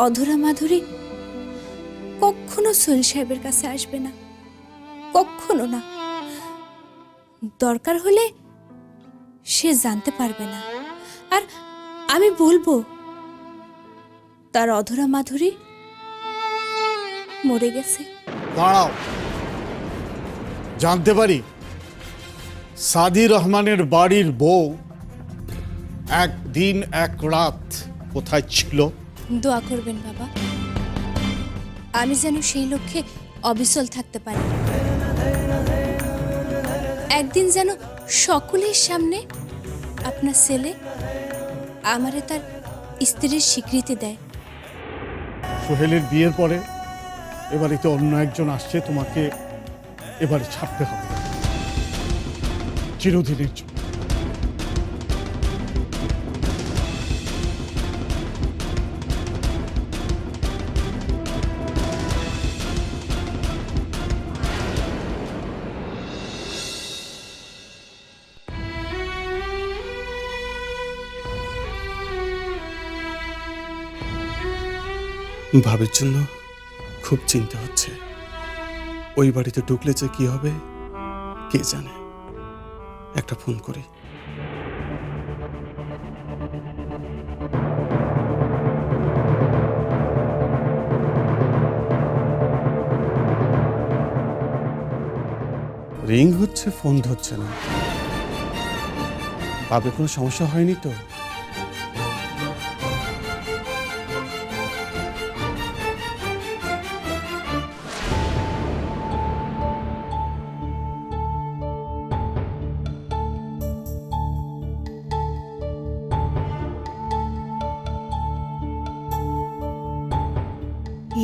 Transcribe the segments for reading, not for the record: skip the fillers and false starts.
অধরা মাধুরী কখনো সোহেল সাহেবের কাছে আসবে না, কখনো না। দরকার হলে সে জানতে পারবে না, আর আমি বলবো তার অধরা মাধুরী মরে গেছে। দাঁড়াও, জানতে পারি সাদি রহমানের বাড়ির বউ একদিন এক রাত কোথায় ছিল? দোয়া করবেন বাবা, আমি যেন সেই লক্ষ্যে অবিচল থাকতে পারি। একদিন যেন সকলের সামনে আপনার ছেলে আমারে তার স্ত্রীর স্বীকৃতি দেয়। সোহেলের বিয়ের পরে এবারে তো অন্য একজন আসছে, তোমাকে এবারে ছাড়তে হবে চিরদিনের জন্য। ভাবের জন্য খুব চিন্তা হচ্ছে। ওই বাড়িতে ঢুকলে যে কি হবে কে জানে। একটা ফোন করি। রিং হচ্ছে, ফোন ধরছে না। ভাবে কোনো সমস্যা হয়নি তো?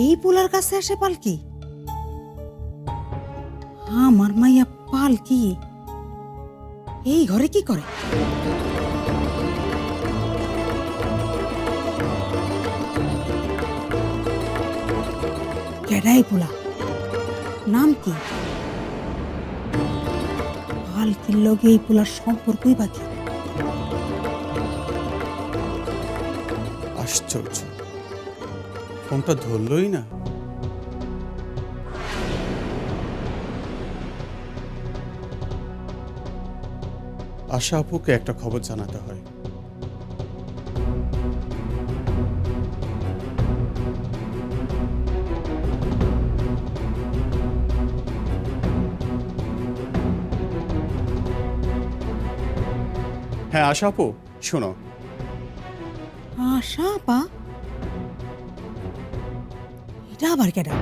এই পোলার কাছে আসে পালকি? আমার মাইয়া পালকি এই ঘরে কি করে? কেডাই পোলা, নাম কি? পালকির লগে এই পোলার সম্পর্কই বাকি। আশ্চর্য, ফোনটা ধরলই না। আশা আপুকে একটা খবর জানাতে হয়। হ্যাঁ আশা আপু, শোনো। আশা আপা? এটা আবার কেডা?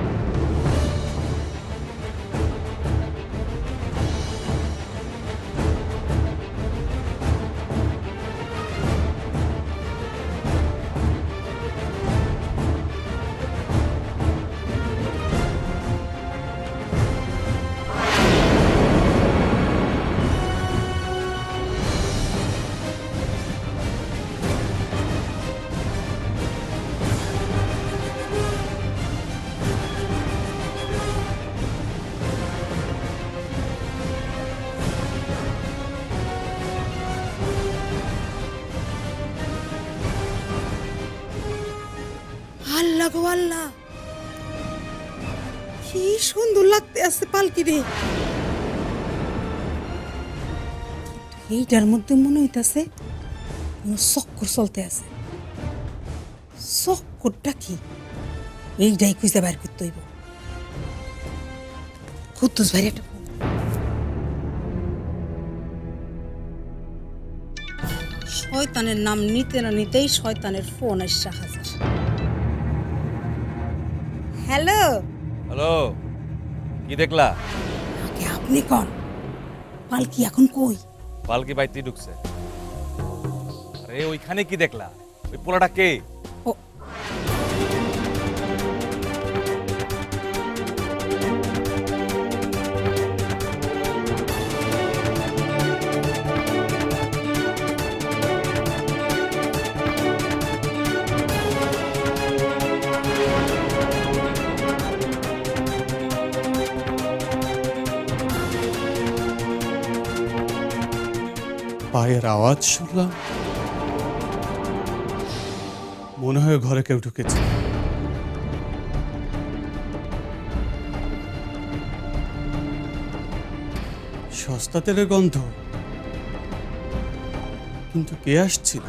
আল্লাহ গো আল্লাহ, কি সুন্দর লাগতে আছে পালকি রে। এইটার মধ্যে মনে হইতাছে কোনো চক্কর চলতে আছে। চক্করটা কি? এইটাই খুঁজে বাইর করতে হইব। কুদ্দুস ভাই একটা ফোন। শয়তানের নাম নিতে না নিতেই শয়তানের ফোন এসে হাজার। হ্যালো হ্যালো, কি দেখলা? আগে আপনি কোন? পালকি এখন কই? পালকি বাইতে ঢুকছে। আরে ওইখানে কি দেখলা? ওই পোলাটা কে? ও পায়ের আওয়াজ শুনলাম। মনে হয় ঘরে কেউ ঢুকেছে। সস্তা তেলের গন্ধ, কিন্তু কে আসছিল?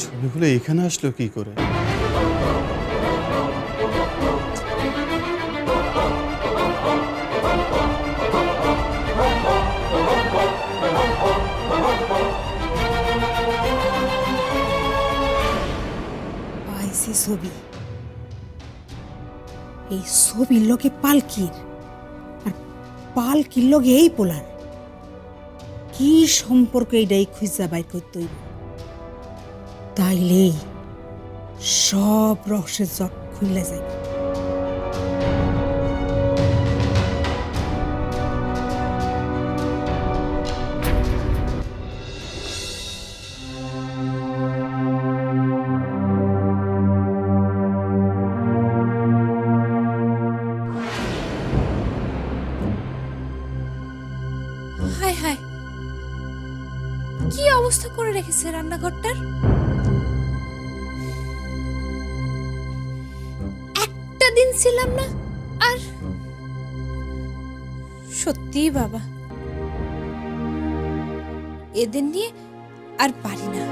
ছবিগুলো এখানে আসলো কি করে? পাইছি ছবি। এই ছবির লগে পালকির, আর পালকির লগে এই পোলার কি সম্পর্ক, এইটাই খুঁজা বাইর করতে হইব। তাইলেই সব রহস্যের জট খুলে যায়। হায় হায়, কি অবস্থা করে রেখেছে রান্নাঘরটার। একটা দিন ছিলাম না, আর সত্যি বাবা, এদের নিয়ে আর পারি না।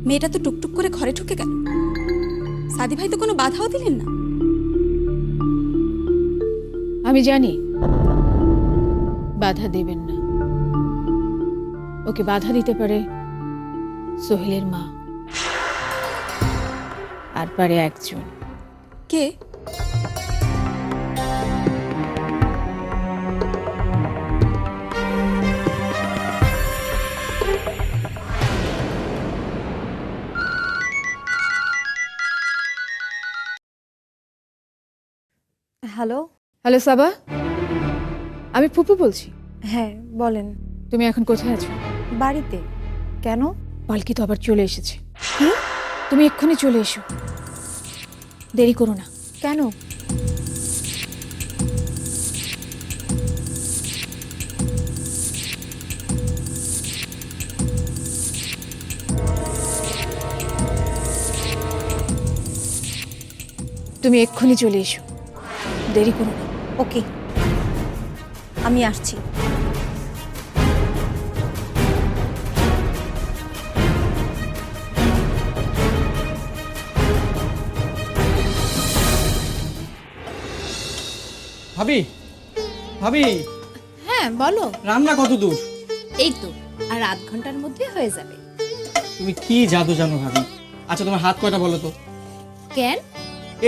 মেয়েটা তো টুকটুক করে ঘরে ঢুকে গেল। সাদি ভাই তো কোনো বাধাও দিলেন না। আমি জানি বাধা দেবেন না। ওকে বাধা দিতে পারে সোহেলের মা, আর পারে একজন। কে? হ্যালো। হ্যালো সাবা, আমি ফুপু বলছি। হ্যাঁ বলেন। তুমি এখন কোথায় আছো? বাড়িতে। কেন? পালকি তো আবার চলে এসেছে। তুমি এক্ষুনি চলে এসো, দেরি করো না। কেন? তুমি এক্ষুনি চলে এসো, দেরি করো না। ওকে, আমি আসছি। ভাবি, ভাবি, হ্যাঁ বলো। রান্না কত দূর? এই তো আর আধ ঘন্টার মধ্যে হয়ে যাবে। তুমি কি জাদু জানো ভাবি? আচ্ছা তোমার হাত কয়টা বলো তো? কেন?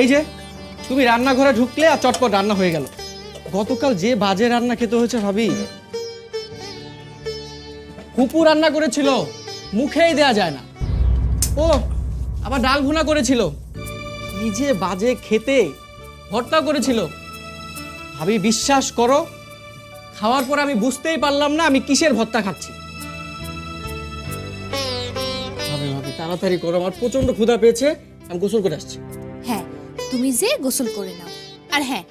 এই যে তুমি রান্নাঘরে ঢুকলে আর চটপট রান্না হয়ে গেল। গতকাল যে বাজে রান্না খেতে হয়েছে ভাবি, ফুপু রান্না করেছিল, মুখেই দেয়া যায় না। ও আবার ডাল ভুনা করেছিল, কি যে বাজে খেতে। ভর্তা করেছিল। ভাবি বিশ্বাস করো, খাওয়ার পর আমি বুঝতেই পারলাম না আমি কিসের ভর্তা খাচ্ছি। ভাবি ভাবি তাড়াতাড়ি করো, আমার প্রচন্ড ক্ষুধা পেয়েছে, আমি গোসল করে আসছি। হ্যাঁ তুমি যে গোসল করে নাও, আর হ্যাঁ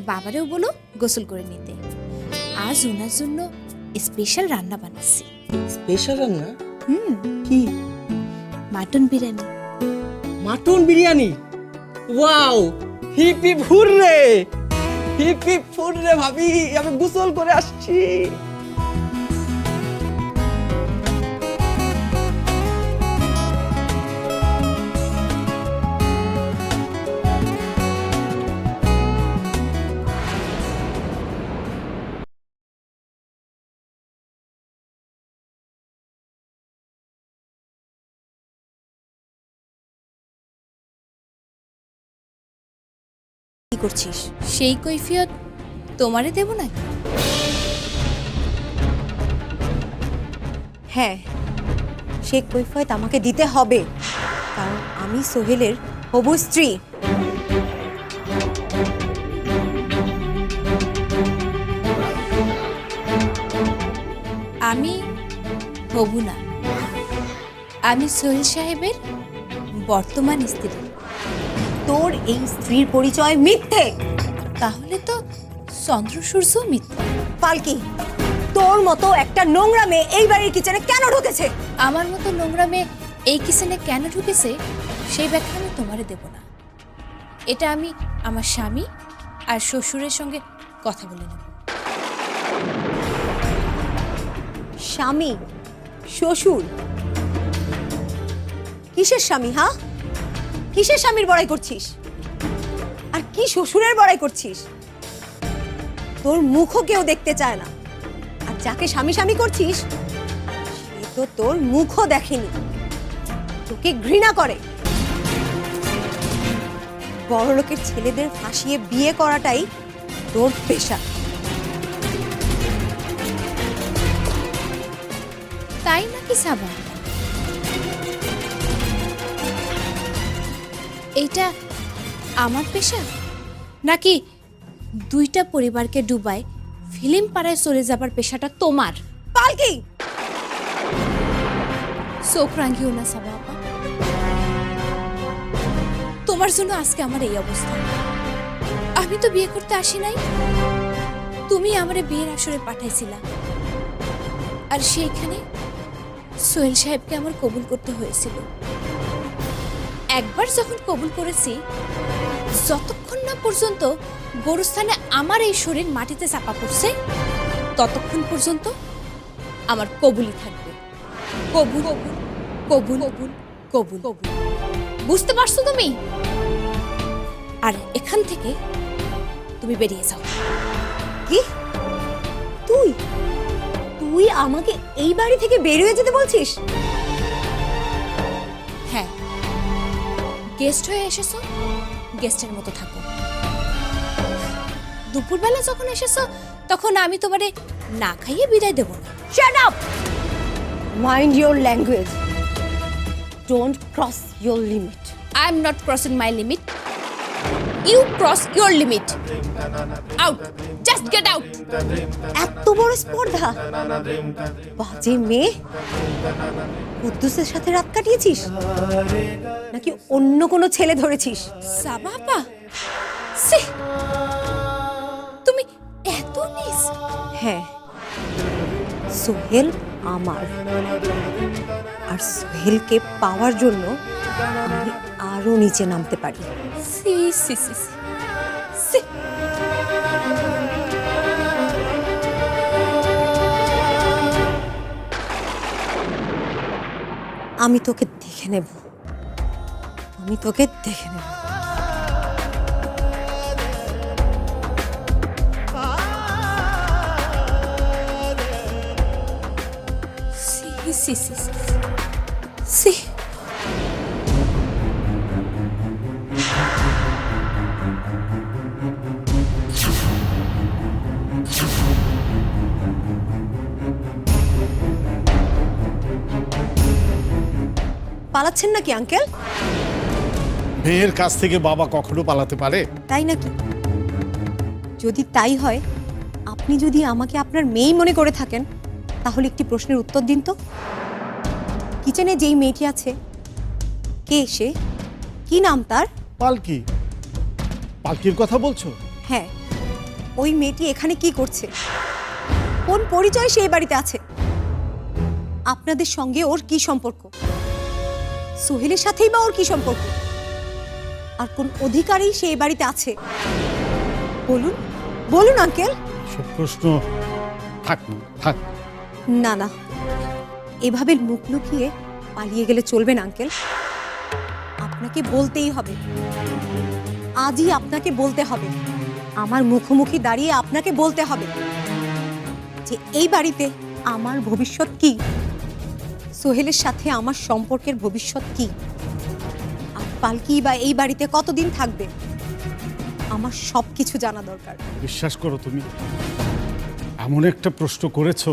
বাবারেও বলো গোসল করে নিতে। আজ ওনার জন্য স্পেশাল রান্না বানাচ্ছি। স্পেশাল রান্না? কি? Mutton biryani. Mutton biryani? Wow, hip hip hurray, hip hip hurray ভাবি, আমি গোসল করে আসছি। কি করছিস? সেই কৈফিয়ত তোমারে দেব নাকি? হ্যাঁ, সে কৈফিয়ত আমাকে দিতে হবে, কারণ আমি সোহেলের হবু স্ত্রী। আমি হবু না, আমি সোহেল সাহেবের বর্তমান স্ত্রী। তোর এই স্ত্রীর পরিচয় মিথ্যে। তাহলে তো চন্দ্র সূর্য মিথ্যা। পালকি, তোর মতো একটা নোংরা মেয়ে এই বাড়ির কিচেনে কেন ঢুকেছে? আমার মতো নোংরা মেয়ে এই কিচেনে কেন ঢুকেছে সেই ব্যাখ্যা আমি তোমারে দেব না। এটা আমি আমার স্বামী আর শ্বশুরের সঙ্গে কথা বলে নেব। স্বামী, শ্বশুর? কিসের স্বামী? হ্যাঁ, কিসের স্বামীর বড়াই করছিস? আর কি শ্বশুরের বড়াই করছিস? তোর মুখও কেউ দেখতে চায় না, আর যাকে স্বামী স্বামী করছিস সে তো তোর মুখও দেখেনি, তোকে ঘৃণা করে। বড়লোকের ছেলেদের ফাঁসিয়ে বিয়ে করাটাই তোর পেশা। তাই নাকি সাবা? এইটা আমার পেশা, নাকি দুইটা পরিবারকে ডুবায় ফিল্ম পাড়ায় চলে যাবার পেশাটা তোমার? পালকি, চোখ রাঙিও না সাবা আপা। তোমার জন্য আজকে আমার এই অবস্থা। আমি তো বিয়ে করতে আসি নাই, তুমি আমারে বিয়ের আসরে পাঠাইছিলা, আর সেইখানে সোহেল সাহেবকে আমার কবুল করতে হয়েছিল। একবার যখন কবুল করেছি, যতক্ষণ না পর্যন্ত গোরস্থানে আমার এই শরীর মাটিতে চাপা পড়ছে ততক্ষণ পর্যন্ত আমার কবুলই থাকবে। কবুল কবুল কবুল কবুল কবুল। বুঝতে পারছো তুমি? আর এখান থেকে তুমি বেরিয়ে যাও। কি? তুই তুই আমাকে এই বাড়ি থেকে বেরিয়ে যেতে বলছিস? হ্যাঁ, গেস্ট হয়ে এসেছো, গেস্টের মতো থাকো। দুপুরবেলা যখন এসেছো তখন আমি তোমারে না খাইয়ে বিদায় দেব না। Shut up! Mind your language. Don't cross your limit. I am not crossing my limit. You cross your limit. Out. Just get out. এত বড় স্পর্ধা! বাজে মেয়ে, কুদ্দুসের সাথে রাত কাটিয়েছিস নাকি অন্য কোনো ছেলে ধরেছিস? সাবা আপা, সে তুমি এত নিস? হ্যাঁ, সোহেল আমার, আর সোহেলকে পাওয়ার জন্য আমি আরো নিচে নামতে পারি। সি সি সি সি সি। আমি তোকে দেখে নেব, আমি তোকে দেখে নেব। সি সি সি সি সি। পালাচ্ছেন নাকি আঙ্কেল? মেয়ের কাছ থেকে বাবা কখনো পালাতে পারে? তাই নাকি? যদি তাই হয়, আপনি যদি আমাকে আপনার মেয়ে মনে করে থাকেন, তাহলে একটি প্রশ্নের উত্তর দিন তো। কিচেনে যেই মেয়েটি আছে, কে সে? কি নাম তার? পালকি। পালকির কথা বলছো? হ্যাঁ, ওই মেয়েটি এখানে কি করছে? কোন পরিচয় সে এই বাড়িতে আছে? আপনাদের সঙ্গে ওর কি সম্পর্ক? সোহেলের সাথেই বা ওর কি সম্পর্ক? আর কোন অধিকারেই সে এই বাড়িতে আছে? বলুন, বলুন আঙ্কেল। সব প্রশ্ন থাক না, থাক। না না, এভাবে মুখ লুকিয়ে পালিয়ে গেলে চলবে না আঙ্কেল। আপনাকে বলতেই হবে, আজই আপনাকে বলতে হবে। আমার মুখোমুখি দাঁড়িয়ে আপনাকে বলতে হবে যে এই বাড়িতে আমার ভবিষ্যৎ কি, সোহেলের সাথে আমার সম্পর্কের ভবিষ্যৎ কি, আর পালকি বা এই বাড়িতে কতদিন থাকবে। আমার সব কিছু জানা দরকার। বিশ্বাস করো, তুমি এমন একটা প্রশ্ন করেছো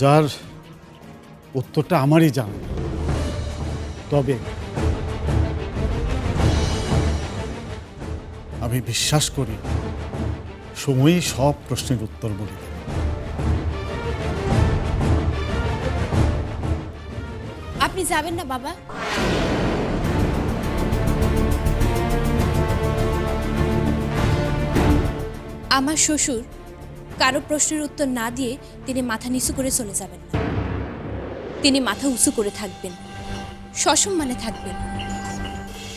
যার উত্তরটা আমারই জানা নেই। তবে আমি বিশ্বাস করি সময়ই সব প্রশ্নের উত্তর বলে দেবে। আপনি যাবেন না বাবা? আমার শ্বশুর কারো প্রশ্নের উত্তর না দিয়ে তিনি মাথা নিচু করে চলে যাবেন না। তিনি মাথা উঁচু করে থাকবেন, সসম্মানে থাকবেন।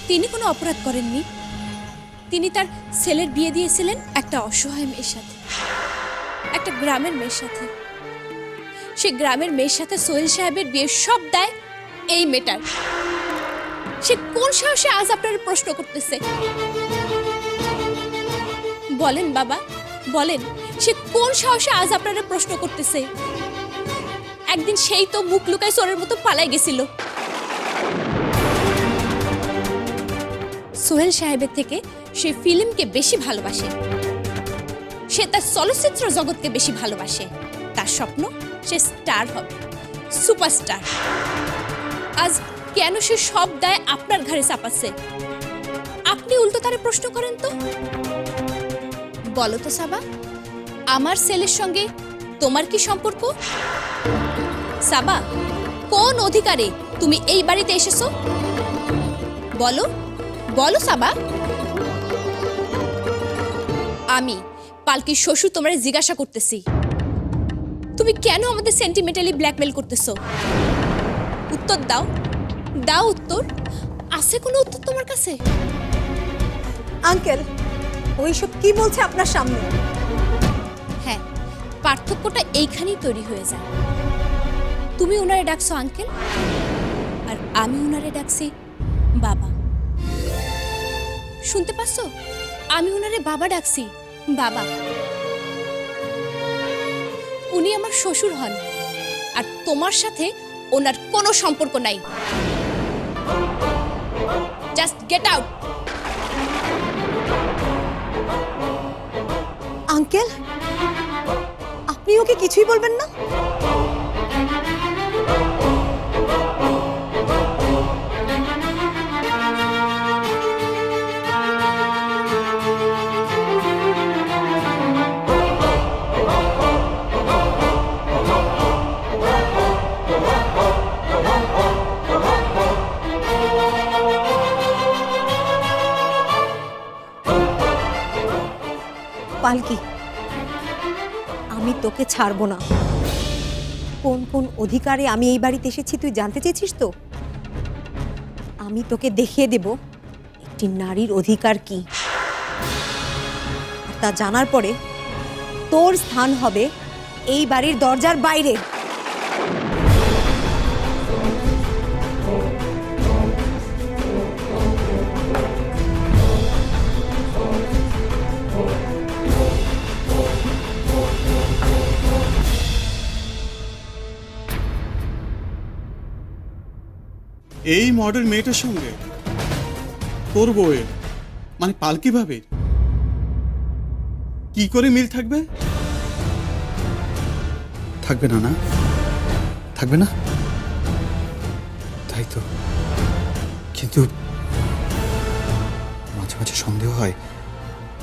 তিনি কোনো অপরাধ করেননি। তিনি তার ছেলের বিয়ে দিয়েছিলেন একটা অসহায় মেয়ের সাথে, একটা গ্রামের মেয়ের সাথে। সে গ্রামের মেয়ের সাথে সোহেল সাহেবের বিয়ের সব দায় এই মেয়েটার। সে কোন সাহসে আজ আপনার প্রশ্ন করতেছে? বলেন বাবা, বলেন, সে কোন সাহসে আজ আপনারা প্রশ্ন করতেছে? একদিন সেই তো মুখ লুকায় চোরের মতো পালাই গেছিল। সোহেল সাহেবের থেকে সে ফিল্মকে বেশি ভালোবাসে, সে তার চলচ্চিত্র জগৎকে বেশি ভালোবাসে। তার স্বপ্ন সে স্টার হবে, সুপারস্টার। আজ কেন সে সব দায় আপনার ঘাড়ে চাপাচ্ছে? আপনি উল্টো তারে প্রশ্ন করেন তো। বলো তো সাবা, আমার ছেলের সঙ্গে তোমার কি সম্পর্ক? সাবা, কোন অধিকারে তুমি এই বাড়িতে এসেছো? বলো, বলো সাবা। আমি পালকির শ্বশুর তোমারে জিজ্ঞাসা করতেছি, তুমি কেন আমাদের সেন্টিমেন্টালি ব্ল্যাকমেল করতেছো? উত্তর দাও, দাও উত্তর। আছে কোনো উত্তর তোমার কাছে? আঙ্কেল, ওইসব কি বলছে আপনার সামনে? হ্যাঁ, পার্থক্যটা এইখানেই তৈরি হয়ে যায়। তুমি ওনারে ডাকছো আঙ্কেল, আর আমি ওনারে ডাকছি বাবা। শুনতে পাচ্ছ? আমি ওনারে বাবা ডাকছি, বাবা। উনি আমার শ্বশুর হন, আর তোমার সাথে ওনার কোনো সম্পর্ক নাই। Just get out. আঙ্কেল, আপনি ওকে কিছুই বলবেন না? পালকি, আমি তোকে ছাড়বো না। কোন কোন অধিকারে আমি এই বাড়িতে এসেছি তুই জানতে চেয়েছিস তো? আমি তোকে দেখিয়ে দেব একটি নারীর অধিকার কি। আর তা জানার পরে তোর স্থান হবে এই বাড়ির দরজার বাইরে। এই মডেল মেয়েটার সঙ্গে তোর বউয়ের মানে পালকি ভাবির কি করে মিল থাকবে? থাকবে না, না থাকবে না? তাই তো, কিন্তু মাঝে মাঝে সন্দেহ হয়।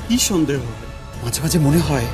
কি সন্দেহ হয়? মাঝে মাঝে মনে হয়